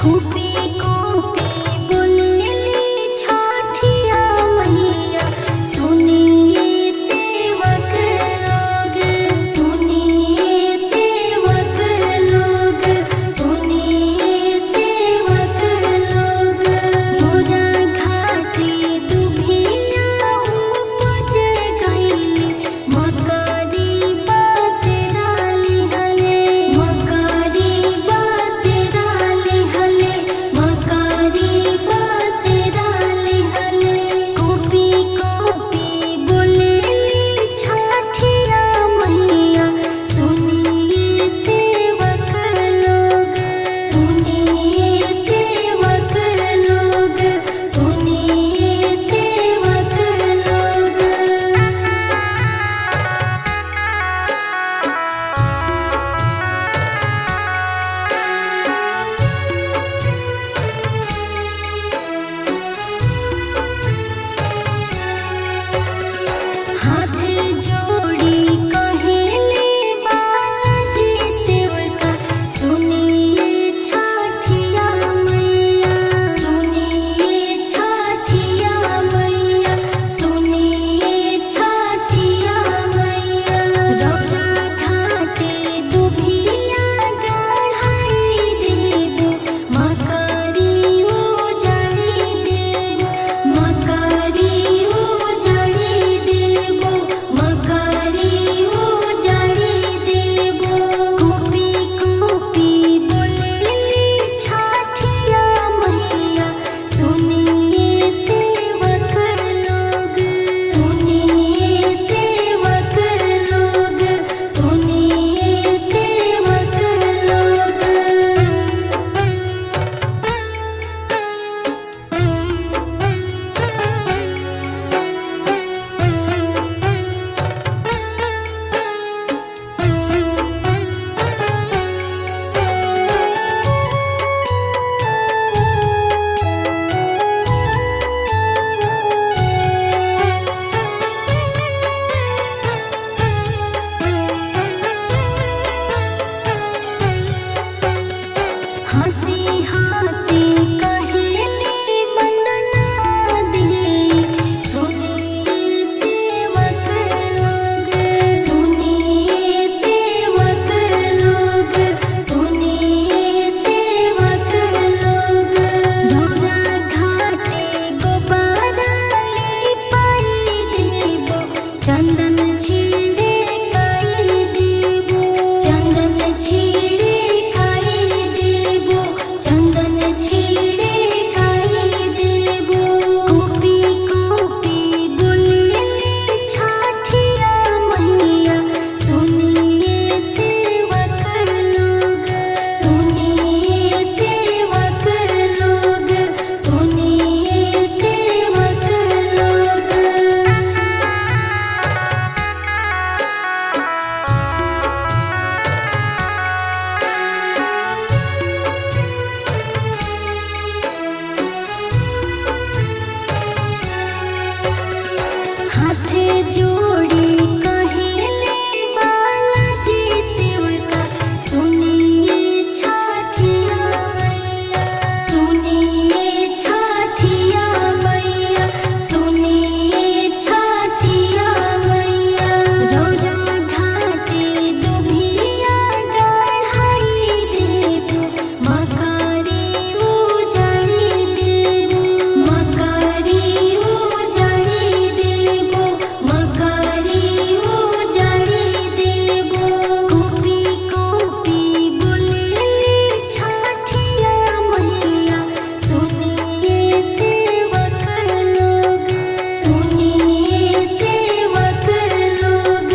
कूपी कूपी बोलेली छठिया मैया, सुनिए सेवक लोग, सुनिए सेवक लोग, सुनिए सेवक लोग। मोरा घाटे दुभिया उपज गइली, मकरी बसेरा लिहले, मकरी बसेरा लिहले, मकरी बसेरा लिहले। कूपी कूपी बोलेली छठिया मैया, सुनिए सेवक लोग, सुनिए सेवक लोग, सुनिए सेवक लोग। हाथ जोड़ी कहेले बालाजी सेवका, सुनिए छठिया मैया, सुनिए छठिया मैया, सुनिए छठिया मैया। रौरा घाटे दुभिया गढ़ाई देबो, मकरी उजाड़ी देबो, मकरी उजाड़ी देबो, मकरी उजाड़ी देबो। कूपी कूपी बोलेली छठिया मैया, सुनिए सेवक लोग, सुनिए सेवक लोग, सुनिए सेवक लोग। हंसी हंसी कहेली वंदना दे, सुनिए सेवक लोग, सुनिए सेवक लोग, सुनिए सेवक लोग। रौरा घाटे गोबारा लिपाई देबो, चंदन छिड़े काई देबो, चंदन छिड़े काई देबो, चंदन छिड़े काई देबो। कूपी कूपी बोलेली छठिया मैया, सुनिए सेवक लोग, सुनिए सेवक लोग, सुनिए सेवक लोग। हाथ जोड़ी कहेले बालाजी सेवका, सुनिए छठिया मैया, सुनिए छठिया मैया, सुनिए छठिया मैया। रौरा घाटे दुभिया गढ़ाई देबो, मकरी उजाड़ी देबो, मकरी उजाड़ी देबो, मकरी उजाड़ी देबो। कूपी कूपी बोलेली छठिया मैया, सुनिए सेवक लोग, सुनिए सेवक लोग,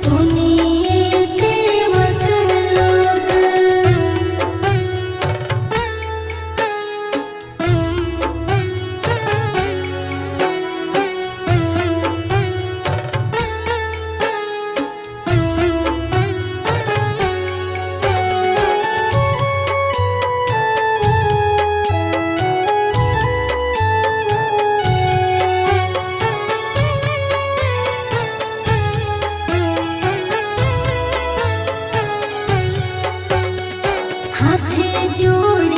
सुनिए सेवक लोग। हाथ जोड़